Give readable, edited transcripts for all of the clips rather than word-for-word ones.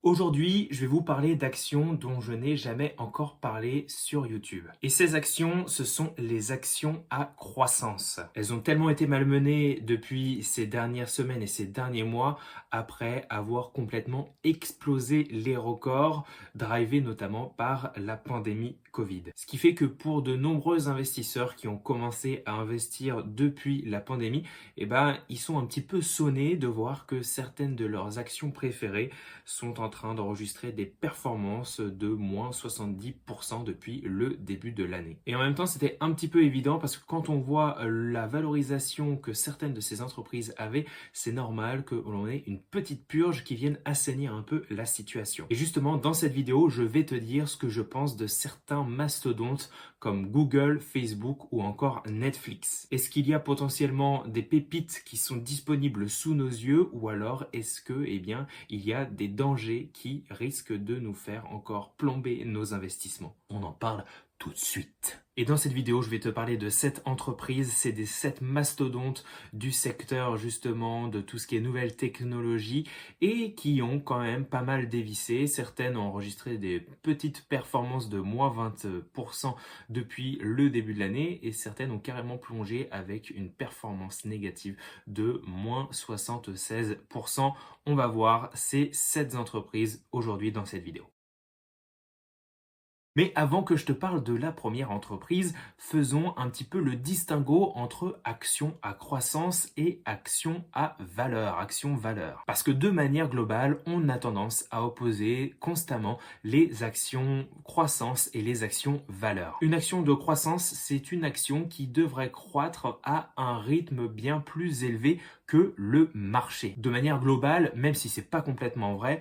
Aujourd'hui, je vais vous parler d'actions dont je n'ai jamais encore parlé sur YouTube. Et ces actions, ce sont les actions à croissance. Elles ont tellement été malmenées depuis ces dernières semaines et ces derniers mois après avoir complètement explosé les records, drivés notamment par la pandémie Covid. Ce qui fait que pour de nombreux investisseurs qui ont commencé à investir depuis la pandémie, ils sont un petit peu sonnés de voir que certaines de leurs actions préférées sont en train d'enregistrer des performances de moins 70% depuis le début de l'année. Et en même temps, c'était un petit peu évident parce que quand on voit la valorisation que certaines de ces entreprises avaient, c'est normal que l'on ait une petite purge qui vienne assainir un peu la situation. Et justement, dans cette vidéo, je vais te dire ce que je pense de certains mastodontes comme Google, Facebook ou encore Netflix. Est-ce qu'il y a potentiellement des pépites qui sont disponibles sous nos yeux ou alors est-ce que, il y a des dangers qui risquent de nous faire encore plomber nos investissements? On en parle tout de suite. Et dans cette vidéo, je vais te parler de 7 entreprises, c'est des 7 mastodontes du secteur justement de tout ce qui est nouvelles technologies et qui ont quand même pas mal dévissé. Certaines ont enregistré des petites performances de moins 20% depuis le début de l'année et certaines ont carrément plongé avec une performance négative de moins 76%. On va voir ces 7 entreprises aujourd'hui dans cette vidéo. Mais avant que je te parle de la première entreprise, faisons un petit peu le distinguo entre action à croissance et action à valeur, action valeur. Parce que de manière globale, on a tendance à opposer constamment les actions croissance et les actions valeur. Une action de croissance, c'est une action qui devrait croître à un rythme bien plus élevé que le marché. De manière globale, même si c'est pas complètement vrai,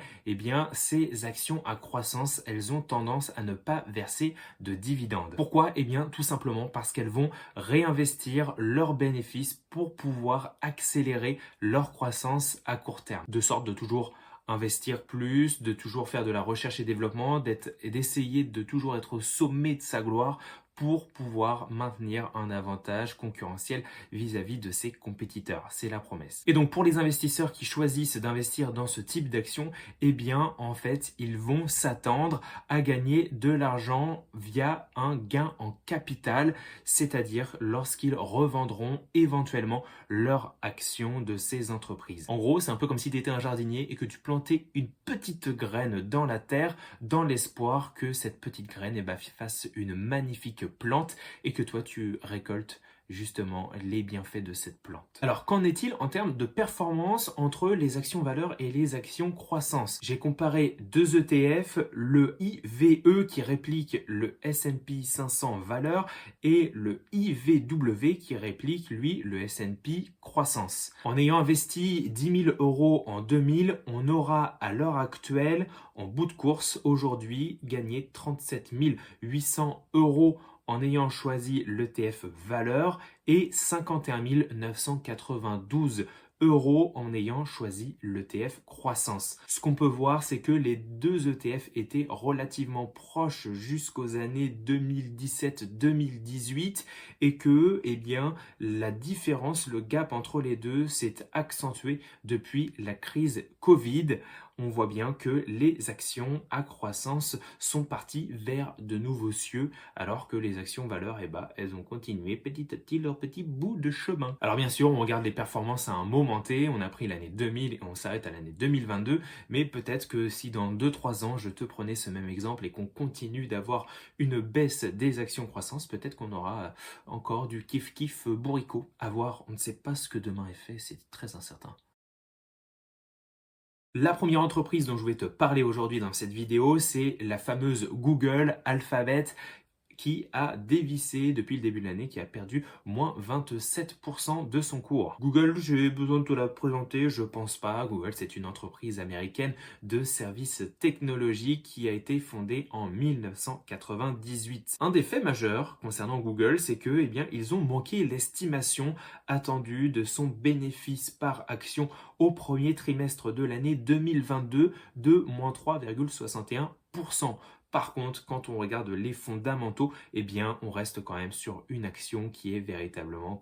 ces actions à croissance, elles ont tendance à ne pas verser de dividendes. Pourquoi? Tout simplement parce qu'elles vont réinvestir leurs bénéfices pour pouvoir accélérer leur croissance à court terme. De sorte de toujours investir plus, de toujours faire de la recherche et développement, d'essayer de toujours être au sommet de sa gloire pour pouvoir maintenir un avantage concurrentiel vis-à-vis de ses compétiteurs. C'est la promesse. Et donc pour les investisseurs qui choisissent d'investir dans ce type d'action, ils vont s'attendre à gagner de l'argent via un gain en capital, c'est-à-dire lorsqu'ils revendront éventuellement leurs actions de ces entreprises. En gros, c'est un peu comme si tu étais un jardinier et que tu plantais une petite graine dans la terre dans l'espoir que cette petite graine fasse une magnifique plante et que toi tu récoltes justement les bienfaits de cette plante. Alors qu'en est-il en termes de performance entre les actions valeurs et les actions croissance? J'ai comparé deux ETF, le IVE qui réplique le S&P 500 valeurs et le IVW qui réplique lui le S&P croissance. En ayant investi 10 000 euros en 2000, on aura à l'heure actuelle en bout de course aujourd'hui gagné 37 800 euros en ayant choisi l'ETF valeur et 51 992 euros en ayant choisi l'ETF croissance. Ce qu'on peut voir, c'est que les deux ETF étaient relativement proches jusqu'aux années 2017-2018 et que, la différence, le gap entre les deux s'est accentué depuis la crise Covid. On voit bien que les actions à croissance sont parties vers de nouveaux cieux, alors que les actions valeurs, elles ont continué petit à petit leur petit bout de chemin. Alors bien sûr, on regarde les performances à un moment T, on a pris l'année 2000 et on s'arrête à l'année 2022, mais peut-être que si dans 2-3 ans, je te prenais ce même exemple et qu'on continue d'avoir une baisse des actions croissance, peut-être qu'on aura encore du kiff-kiff bourricot. À voir, on ne sait pas ce que demain est fait, c'est très incertain. La première entreprise dont je vais te parler aujourd'hui dans cette vidéo, c'est la fameuse Google Alphabet qui a dévissé depuis le début de l'année, qui a perdu moins 27% de son cours. Google, j'ai besoin de te la présenter, je pense pas. Google, c'est une entreprise américaine de services technologiques qui a été fondée en 1998. Un des faits majeurs concernant Google, c'est que, ils ont manqué l'estimation attendue de son bénéfice par action au premier trimestre de l'année 2022 de moins 3,61%. Par contre, quand on regarde les fondamentaux, on reste quand même sur une action qui est véritablement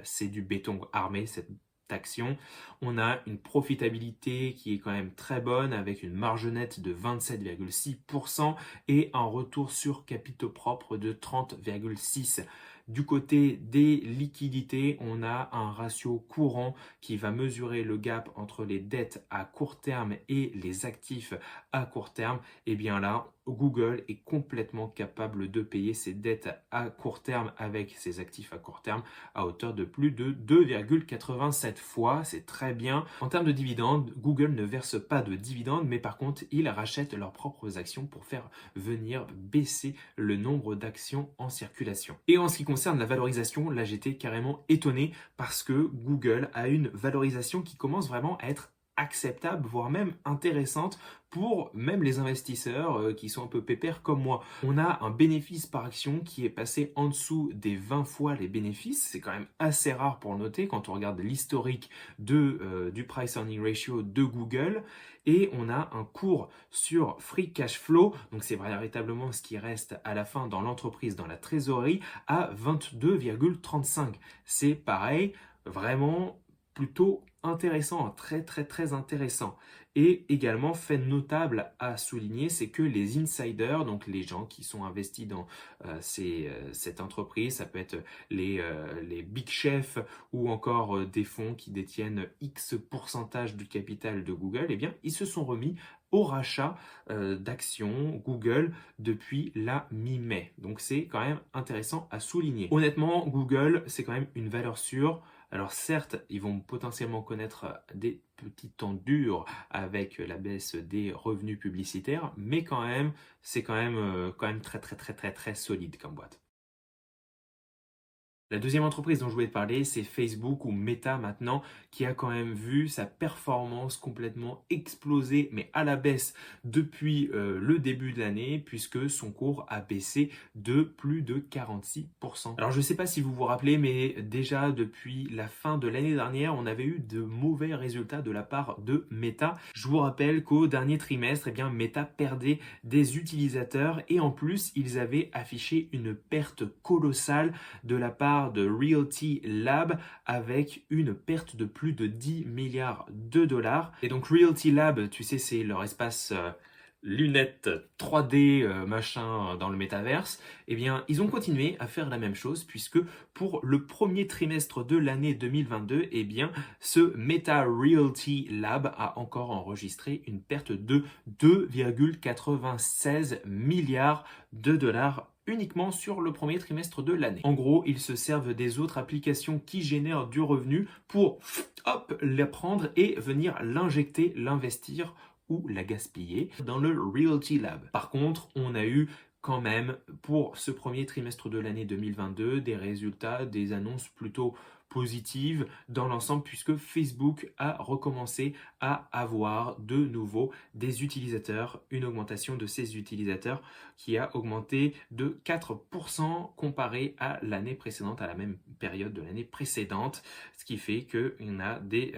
c'est du béton armé, cette cette action. On a une profitabilité qui est quand même très bonne avec une marge nette de 27,6% et un retour sur capitaux propres de 30,6%. Du côté des liquidités, on a un ratio courant qui va mesurer le gap entre les dettes à court terme et les actifs à court terme. Et bien là, Google est complètement capable de payer ses dettes à court terme avec ses actifs à court terme à hauteur de plus de 2,87 fois. C'est très bien. En termes de dividendes, Google ne verse pas de dividendes, mais par contre, ils rachètent leurs propres actions pour faire venir baisser le nombre d'actions en circulation. Et en ce qui concerne la valorisation, là j'étais carrément étonné parce que Google a une valorisation qui commence vraiment à être acceptable, voire même intéressante pour même les investisseurs qui sont un peu pépères comme moi. On a un bénéfice par action qui est passé en dessous des 20 fois les bénéfices. C'est quand même assez rare pour le noter quand on regarde l'historique du price earning ratio de Google. Et on a un cours sur free cash flow, donc c'est véritablement ce qui reste à la fin dans l'entreprise, dans la trésorerie, à 22,35. C'est pareil, vraiment plutôt intéressant, très très très intéressant. Et également, fait notable à souligner, c'est que les insiders, donc les gens qui sont investis dans cette entreprise, ça peut être les big chefs ou encore des fonds qui détiennent X pourcentage du capital de Google, eh bien, ils se sont remis au rachat d'actions Google depuis la mi-mai. Donc c'est quand même intéressant à souligner. Honnêtement, Google, c'est quand même une valeur sûre. Alors certes, ils vont potentiellement connaître des petits temps durs avec la baisse des revenus publicitaires, mais quand même, c'est quand même très très très très très solide comme boîte. La deuxième entreprise dont je voulais te parler, c'est Facebook ou Meta maintenant, qui a quand même vu sa performance complètement exploser, mais à la baisse depuis le début de l'année, puisque son cours a baissé de plus de 46%. Alors je ne sais pas si vous vous rappelez, mais déjà depuis la fin de l'année dernière, on avait eu de mauvais résultats de la part de Meta. Je vous rappelle qu'au dernier trimestre, eh bien, Meta perdait des utilisateurs et en plus, ils avaient affiché une perte colossale de la part de Realty Lab avec une perte de plus de 10 milliards de dollars. Et donc Realty Lab, tu sais, c'est leur espace lunettes 3D machin dans le métaverse, eh bien ils ont continué à faire la même chose puisque pour le premier trimestre de l'année 2022, eh bien ce Meta Realty Lab a encore enregistré une perte de 2,96 milliards de dollars uniquement sur le premier trimestre de l'année. En gros, ils se servent des autres applications qui génèrent du revenu pour hop, les prendre et venir l'injecter, l'investir ou la gaspiller dans le Realty Lab. Par contre, on a eu quand même pour ce premier trimestre de l'année 2022 des résultats, des annonces plutôt positives dans l'ensemble puisque Facebook a recommencé à avoir de nouveau des utilisateurs, une augmentation de ses utilisateurs qui a augmenté de 4% comparé à l'année précédente, à la même période de l'année précédente, ce qui fait qu'on a des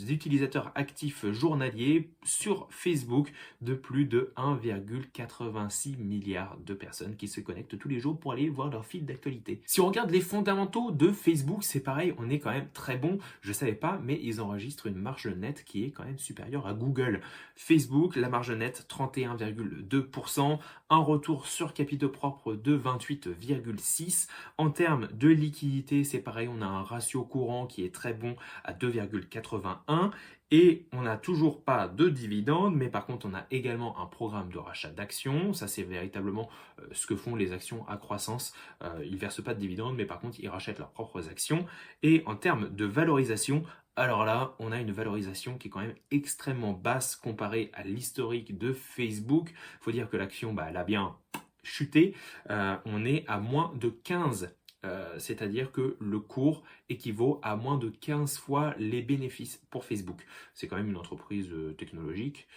utilisateurs actifs journaliers sur Facebook de plus de 1,86 milliard de personnes qui se connectent tous les jours pour aller voir leur fil d'actualité. Si on regarde les fondamentaux de Facebook, c'est pareil, on est quand même très bon. Je ne savais pas, mais ils enregistrent une marge nette qui est quand même supérieure à Google. Facebook, la marge nette 31,2%, un retour sur capitaux propres de 28,6%. En termes de liquidité, c'est pareil, on a un ratio courant qui est très bon à 2,81. Et on n'a toujours pas de dividendes, mais par contre, on a également un programme de rachat d'actions. Ça, c'est véritablement ce que font les actions à croissance. Ils ne versent pas de dividendes, mais par contre, ils rachètent leurs propres actions. Et en termes de valorisation, alors là, on a une valorisation qui est quand même extrêmement basse comparée à l'historique de Facebook. Il faut dire que l'action, elle a bien chuté. On est à moins de 15. C'est-à-dire que le cours équivaut à moins de 15 fois les bénéfices pour Facebook. C'est quand même une entreprise technologique.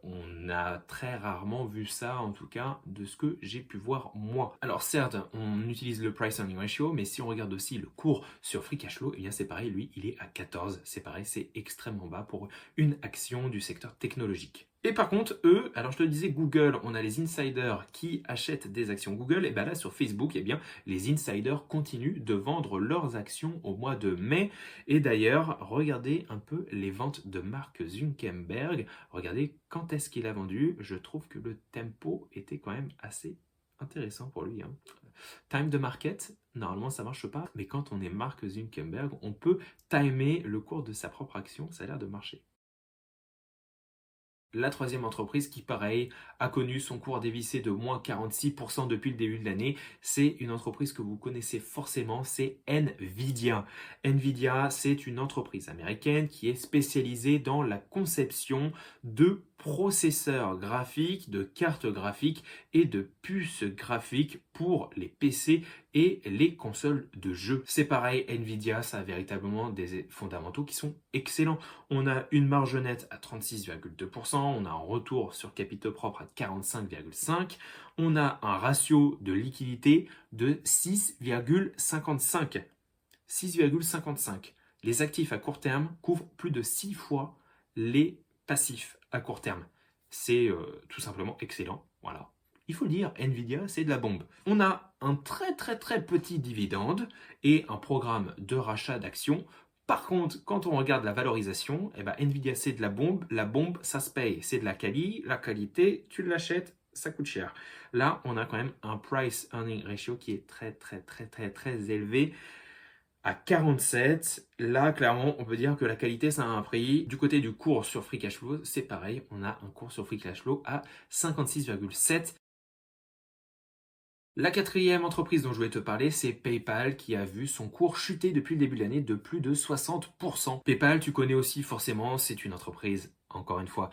On a très rarement vu ça, en tout cas, de ce que j'ai pu voir moi. Alors certes, on utilise le price earning ratio, mais si on regarde aussi le cours sur free cash flow, eh bien c'est pareil, lui, il est à 14. C'est pareil, c'est extrêmement bas pour une action du secteur technologique. Et par contre, eux, alors je te le disais, Google, on a les insiders qui achètent des actions Google, et bien là sur Facebook, eh bien, les insiders continuent de vendre leurs actions au mois de mai. Et d'ailleurs, regardez un peu les ventes de Mark Zuckerberg, regardez quand est-ce qu'il a vendu, je trouve que le tempo était quand même assez intéressant pour lui. Time de market, normalement ça marche pas, mais quand on est Mark Zuckerberg, on peut timer le cours de sa propre action, ça a l'air de marcher. La troisième entreprise qui, pareil, a connu son cours dévissé de moins 46% depuis le début de l'année, c'est une entreprise que vous connaissez forcément, c'est Nvidia. Nvidia, c'est une entreprise américaine qui est spécialisée dans la conception de processeurs graphiques, de cartes graphiques et de puces graphiques pour les PC et les consoles de jeux. C'est pareil, Nvidia, ça a véritablement des fondamentaux qui sont excellents. On a une marge nette à 36,2%, on a un retour sur capitaux propres à 45,5%, on a un ratio de liquidité de 6,55. 6,55. Les actifs à court terme couvrent plus de 6 fois les passifs à court terme. C'est tout simplement excellent. Voilà. Il faut le dire, Nvidia, c'est de la bombe. On a un très très très petit dividende et un programme de rachat d'actions. Par contre, quand on regarde la valorisation, eh ben Nvidia c'est de la bombe. La bombe, ça se paye. C'est de la quali. La qualité, tu l'achètes, ça coûte cher. Là, on a quand même un price earning ratio qui est très très très très très élevé à 47. Là, clairement, on peut dire que la qualité, ça a un prix. Du côté du cours sur free cash flow, c'est pareil. On a un cours sur free cash flow à 56,7. La quatrième entreprise dont je voulais te parler, c'est PayPal qui a vu son cours chuter depuis le début de l'année de plus de 60%. PayPal, tu connais aussi forcément, c'est une entreprise, encore une fois,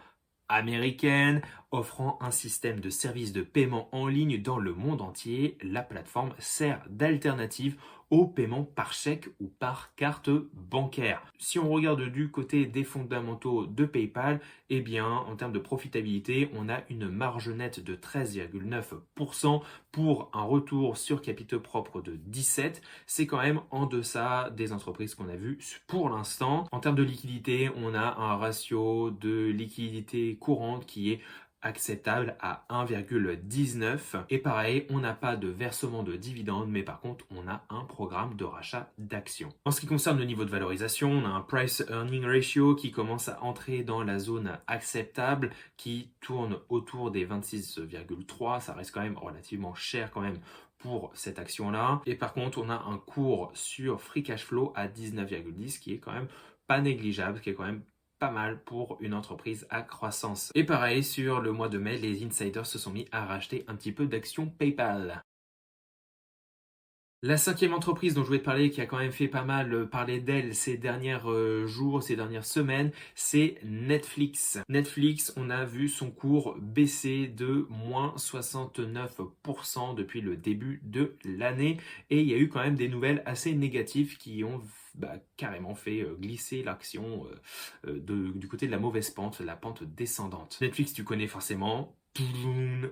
américaine, offrant un système de services de paiement en ligne dans le monde entier. La plateforme sert d'alternative au paiement par chèque ou par carte bancaire. Si on regarde du côté des fondamentaux de PayPal, eh bien, en termes de profitabilité, on a une marge nette de 13,9% pour un retour sur capitaux propres de 17. C'est quand même en deçà des entreprises qu'on a vues pour l'instant. En termes de liquidité, on a un ratio de liquidité courante qui est acceptable à 1,19. Et pareil, on n'a pas de versement de dividendes, mais par contre, on a un programme de rachat d'actions. En ce qui concerne le niveau de valorisation, on a un price earning ratio qui commence à entrer dans la zone acceptable, qui tourne autour des 26,3. Ça reste quand même relativement cher quand même pour cette action-là. Et par contre, on a un cours sur free cash flow à 19,10 qui est quand même pas négligeable, qui est quand même pas mal pour une entreprise à croissance. Et pareil, sur le mois de mai, les insiders se sont mis à racheter un petit peu d'actions PayPal. La cinquième entreprise dont je voulais te parler, qui a quand même fait pas mal parler d'elle ces derniers jours, ces dernières semaines, c'est Netflix. Netflix, on a vu son cours baisser de moins 69% depuis le début de l'année. Et il y a eu quand même des nouvelles assez négatives qui ont carrément fait glisser l'action du côté de la mauvaise pente, la pente descendante. Netflix, tu connais forcément.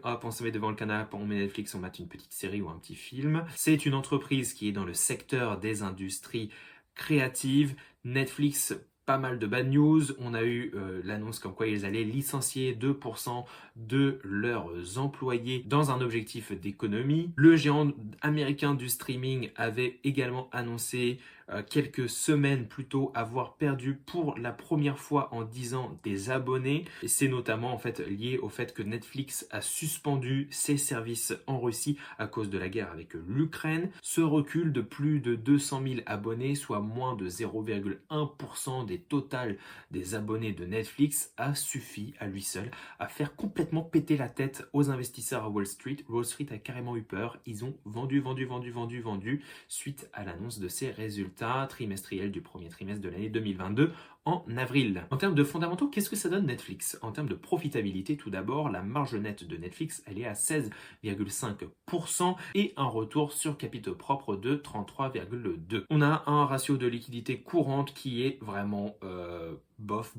Hop, on se met devant le canapé, on met Netflix, on mate une petite série ou un petit film. C'est une entreprise qui est dans le secteur des industries créatives. Netflix, pas mal de bad news. On a eu l'annonce comme quoi ils allaient licencier 2% de leurs employés dans un objectif d'économie. Le géant américain du streaming avait également annoncé quelques semaines plus tôt avoir perdu pour la première fois en 10 ans des abonnés. Et c'est notamment en fait lié au fait que Netflix a suspendu ses services en Russie à cause de la guerre avec l'Ukraine. Ce recul de plus de 200 000 abonnés, soit moins de 0,1% des totals des abonnés de Netflix, a suffi à lui seul à faire complètement péter la tête aux investisseurs à Wall Street. Wall Street a carrément eu peur. Ils ont vendu suite à l'annonce de ces résultats trimestriels du premier trimestre de l'année 2022 en avril. En termes de fondamentaux, qu'est-ce que ça donne Netflix? En termes de profitabilité, tout d'abord, la marge nette de Netflix, elle est à 16,5% et un retour sur capitaux propres de 33,2%. On a un ratio de liquidité courante qui est vraiment bof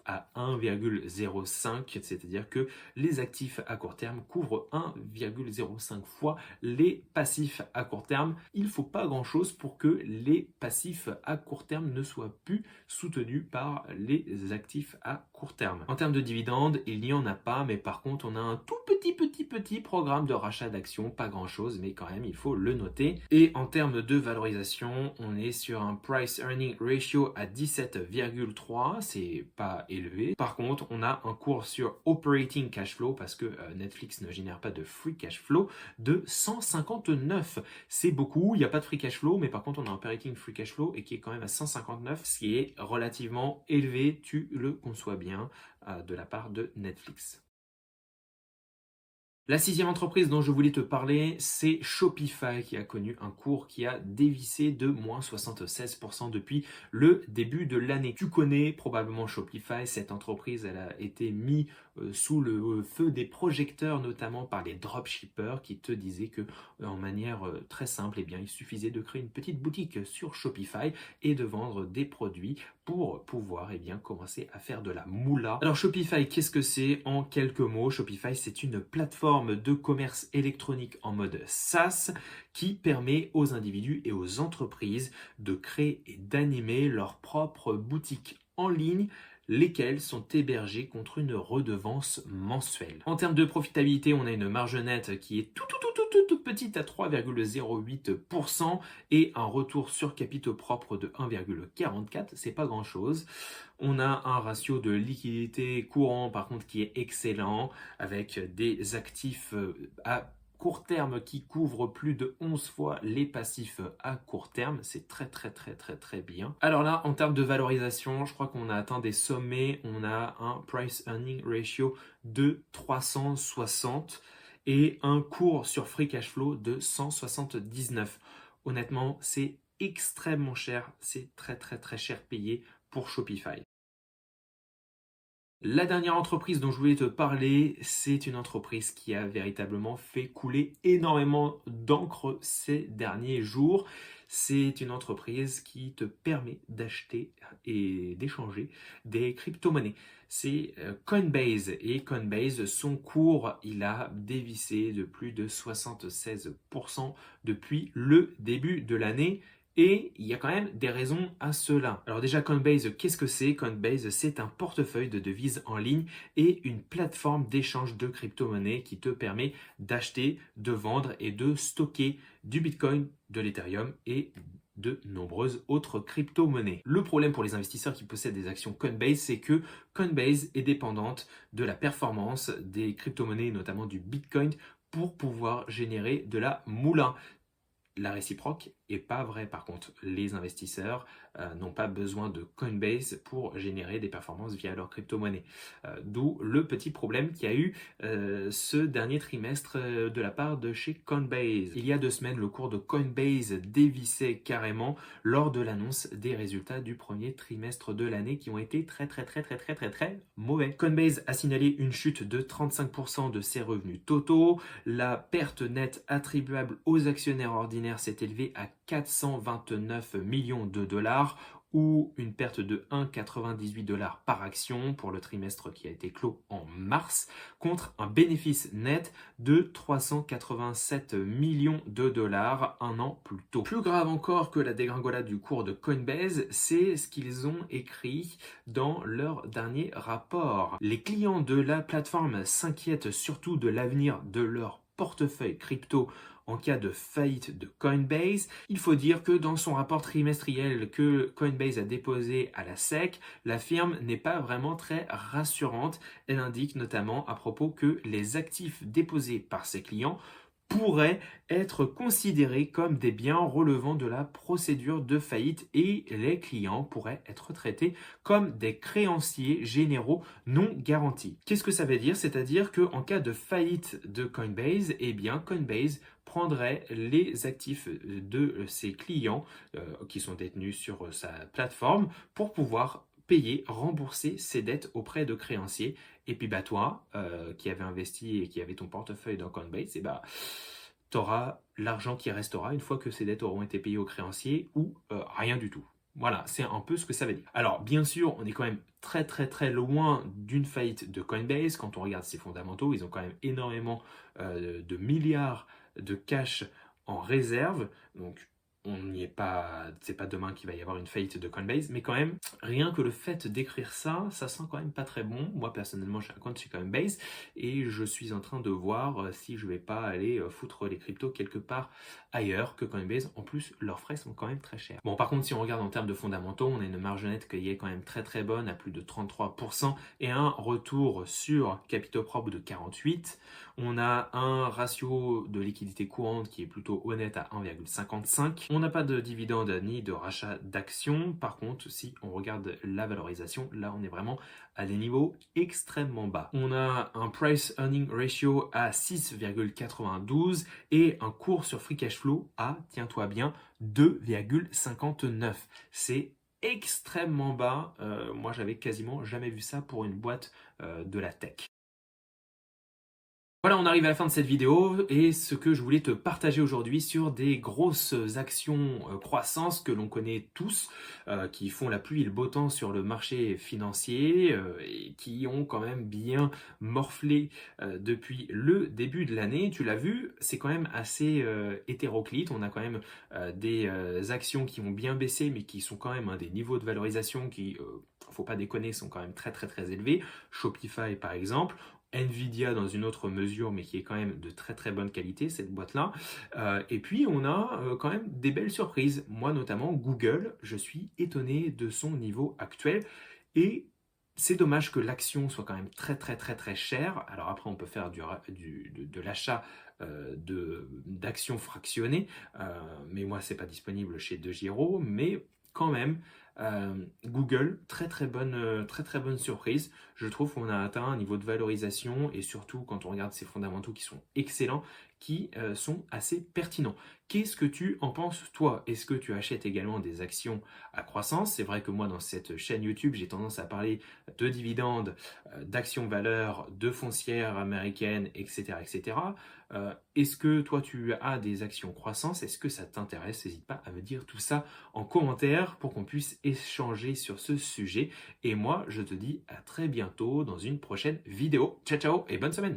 à 1,05, c'est-à-dire que les actifs à court terme couvrent 1,05 fois les passifs à court terme. Il ne faut pas grand-chose pour que les passifs à court terme ne soient plus soutenus soutenue par les actifs à court terme. En termes de dividendes, il n'y en a pas, mais par contre, on a un tout petit programme de rachat d'actions, pas grand chose, mais quand même, il faut le noter. Et en termes de valorisation, on est sur un price earning ratio à 17,3, c'est pas élevé. Par contre, on a un cours sur operating cash flow, parce que Netflix ne génère pas de free cash flow, de 159. C'est beaucoup, il n'y a pas de free cash flow, mais par contre, on a un operating free cash flow et qui est quand même à 159, ce qui est relativement élevé, tu le conçois bien, de la part de Netflix. La sixième entreprise dont je voulais te parler, c'est Shopify qui a connu un cours qui a dévissé de moins 76% depuis le début de l'année. Tu connais probablement Shopify, cette entreprise, elle a été mise sous le feu des projecteurs, notamment par les dropshippers qui te disaient que, en manière très simple, eh bien, il suffisait de créer une petite boutique sur Shopify et de vendre des produits pour pouvoir commencer à faire de la moula. Alors Shopify, qu'est-ce que c'est en quelques mots? Shopify, c'est une plateforme de commerce électronique en mode SaaS qui permet aux individus et aux entreprises de créer et d'animer leur propre boutique en ligne, lesquelles sont hébergées contre une redevance mensuelle. En termes de profitabilité, on a une marge nette qui est toute petite à 3,08% et un retour sur capitaux propres de 1,44, c'est pas grand chose. On a un ratio de liquidité courant par contre qui est excellent avec des actifs à court terme qui couvrent plus de 11 fois les passifs à court terme. C'est très bien. Alors là, en termes de valorisation, je crois qu'on a atteint des sommets. On a un price earning ratio de 360 et un cours sur free cash flow de 179. Honnêtement, c'est extrêmement cher. C'est très cher payé pour Shopify. La dernière entreprise dont je voulais te parler, c'est une entreprise qui a véritablement fait couler énormément d'encre ces derniers jours. C'est une entreprise qui te permet d'acheter et d'échanger des crypto-monnaies. C'est Coinbase et Coinbase, son cours, il a dévissé de plus de 76% depuis le début de l'année. Et il y a quand même des raisons à cela. Alors déjà, Coinbase, qu'est-ce que c'est? Coinbase, c'est un portefeuille de devises en ligne et une plateforme d'échange de crypto-monnaies qui te permet d'acheter, de vendre et de stocker du Bitcoin, de l'Ethereum et de nombreuses autres crypto-monnaies. Le problème pour les investisseurs qui possèdent des actions Coinbase, c'est que Coinbase est dépendante de la performance des crypto-monnaies, notamment du Bitcoin, pour pouvoir générer de la moula. La réciproque est pas vraie. Par contre, les investisseurs n'ont pas besoin de Coinbase pour générer des performances via leur crypto-monnaie. D'où le petit problème qu'il y a eu ce dernier trimestre de la part de chez Coinbase. Il y a 2 semaines, le cours de Coinbase dévissait carrément lors de l'annonce des résultats du premier trimestre de l'année qui ont été très mauvais. Coinbase a signalé une chute de 35% de ses revenus totaux. La perte nette attribuable aux actionnaires ordinaires s'est élevé à 429 millions de dollars ou une perte de 1,98 $ par action pour le trimestre qui a été clos en mars, contre un bénéfice net de 387 millions de dollars un an plus tôt. Plus grave encore que la dégringolade du cours de Coinbase, c'est ce qu'ils ont écrit dans leur dernier rapport. Les clients de la plateforme s'inquiètent surtout de l'avenir de leur portefeuille crypto en cas de faillite de Coinbase. Il faut dire que dans son rapport trimestriel que Coinbase a déposé à la SEC, la firme n'est pas vraiment très rassurante. Elle indique notamment à propos que les actifs déposés par ses clients pourraient être considérés comme des biens relevant de la procédure de faillite et les clients pourraient être traités comme des créanciers généraux non garantis. Qu'est-ce que ça veut dire? C'est-à-dire qu'en cas de faillite de Coinbase, eh bien Coinbase prendrait les actifs de ses clients qui sont détenus sur sa plateforme pour pouvoir payer, rembourser ses dettes auprès de créanciers. Et puis toi, qui avais investi et qui avait ton portefeuille dans Coinbase, tu auras l'argent qui restera une fois que ces dettes auront été payées aux créanciers ou rien du tout. Voilà, c'est un peu ce que ça veut dire. Alors, bien sûr, on est quand même très loin d'une faillite de Coinbase. Quand on regarde ses fondamentaux, ils ont quand même énormément de milliards de cash en réserve. Donc, on n'y est pas, c'est pas demain qu'il va y avoir une faillite de Coinbase, mais quand même, rien que le fait d'écrire ça, ça sent quand même pas très bon. Moi, personnellement, j'ai un compte chez Coinbase et je suis en train de voir si je vais pas aller foutre les cryptos quelque part ailleurs que Coinbase. En plus, leurs frais sont quand même très chers. Bon, par contre, si on regarde en termes de fondamentaux, on a une marge nette qui est quand même très très bonne, à plus de 33%, et un retour sur capitaux propres de 48. On a un ratio de liquidité courante qui est plutôt honnête à 1,55. On n'a pas de dividende ni de rachat d'actions. Par contre, si on regarde la valorisation, là on est vraiment à des niveaux extrêmement bas. On a un price earning ratio à 6,92 et un cours sur free cash flow à, tiens-toi bien, 2,59. C'est extrêmement bas. Moi, j'avais quasiment jamais vu ça pour une boîte de la tech. Voilà, on arrive à la fin de cette vidéo et ce que je voulais te partager aujourd'hui sur des grosses actions croissance que l'on connaît tous, qui font la pluie et le beau temps sur le marché financier et qui ont quand même bien morflé depuis le début de l'année. Tu l'as vu, c'est quand même assez hétéroclite. On a quand même des actions qui ont bien baissé mais qui sont quand même des niveaux de valorisation qui, faut pas déconner, sont quand même très très très élevés. Shopify par exemple. Nvidia dans une autre mesure, mais qui est quand même de très très bonne qualité, cette boîte-là. Et puis, on a quand même des belles surprises. Moi, notamment, Google, je suis étonné de son niveau actuel. Et c'est dommage que l'action soit quand même très très très très chère. Alors après, on peut faire de l'achat d'actions fractionnées, mais moi, c'est pas disponible chez DeGiro, mais quand même, Google, très très bonne surprise. Je trouve qu'on a atteint un niveau de valorisation et surtout quand on regarde ces fondamentaux qui sont excellents, qui sont assez pertinents. Qu'est-ce que tu en penses toi? Est-ce que tu achètes également des actions à croissance? C'est vrai que moi dans cette chaîne YouTube, j'ai tendance à parler de dividendes, d'actions valeurs, de foncières américaines, etc. etc. Est-ce que toi tu as des actions croissance? Est-ce que ça t'intéresse? N'hésite pas à me dire tout ça en commentaire pour qu'on puisse échanger sur ce sujet. Et moi, je te dis à très bientôt dans une prochaine vidéo. Ciao, ciao et bonne semaine!